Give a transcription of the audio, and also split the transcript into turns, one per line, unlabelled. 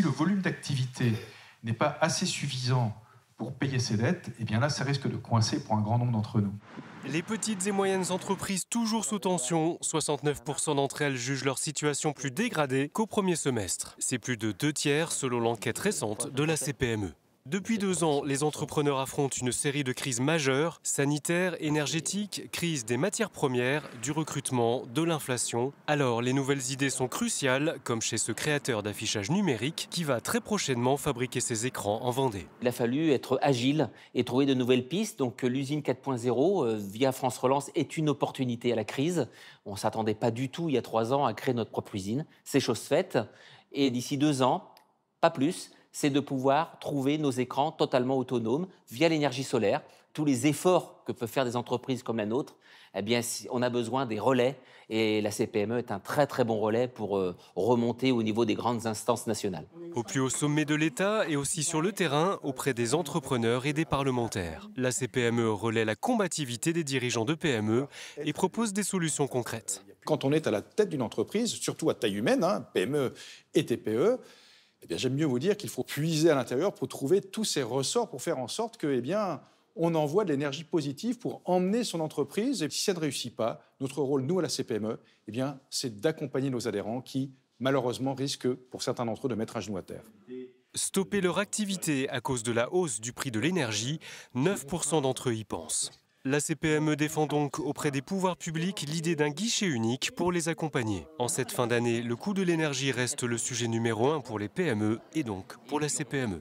le volume d'activité n'est pas assez suffisant pour payer ses dettes, eh bien là, ça risque de coincer pour un grand nombre d'entre nous.
Les petites et moyennes entreprises toujours sous tension, 69% d'entre elles jugent leur situation plus dégradée qu'au premier semestre. C'est plus de 2/3 selon l'enquête récente de la CPME. Depuis 2 ans, les entrepreneurs affrontent une série de crises majeures, sanitaires, énergétiques, crise des matières premières, du recrutement, de l'inflation. Alors, les nouvelles idées sont cruciales, comme chez ce créateur d'affichage numérique qui va très prochainement fabriquer ses écrans en Vendée.
Il a fallu être agile et trouver de nouvelles pistes. Donc l'usine 4.0 via France Relance est une opportunité à la crise. On ne s'attendait pas du tout il y a 3 ans à créer notre propre usine. C'est chose faite. Et d'ici 2 ans, pas plus, c'est de pouvoir trouver nos écrans totalement autonomes via l'énergie solaire. Tous les efforts que peuvent faire des entreprises comme la nôtre, eh bien, on a besoin des relais et la CPME est un très très bon relais pour remonter au niveau des grandes instances nationales.
Au plus haut sommet de l'État et aussi sur le terrain, auprès des entrepreneurs et des parlementaires. La CPME relaie la combativité des dirigeants de PME et propose des solutions concrètes.
Quand on est à la tête d'une entreprise, surtout à taille humaine, PME et TPE, eh bien, j'aime mieux vous dire qu'il faut puiser à l'intérieur pour trouver tous ces ressorts pour faire en sorte que, eh bien, on envoie de l'énergie positive pour emmener son entreprise. Et si ça ne réussit pas, notre rôle, nous, à la CPME, eh bien, c'est d'accompagner nos adhérents qui, malheureusement, risquent, pour certains d'entre eux, de mettre un genou à terre.
Stopper leur activité à cause de la hausse du prix de l'énergie, 9% d'entre eux y pensent. La CPME défend donc auprès des pouvoirs publics l'idée d'un guichet unique pour les accompagner. En cette fin d'année, le coût de l'énergie reste le sujet numéro 1 pour les PME et donc pour la CPME.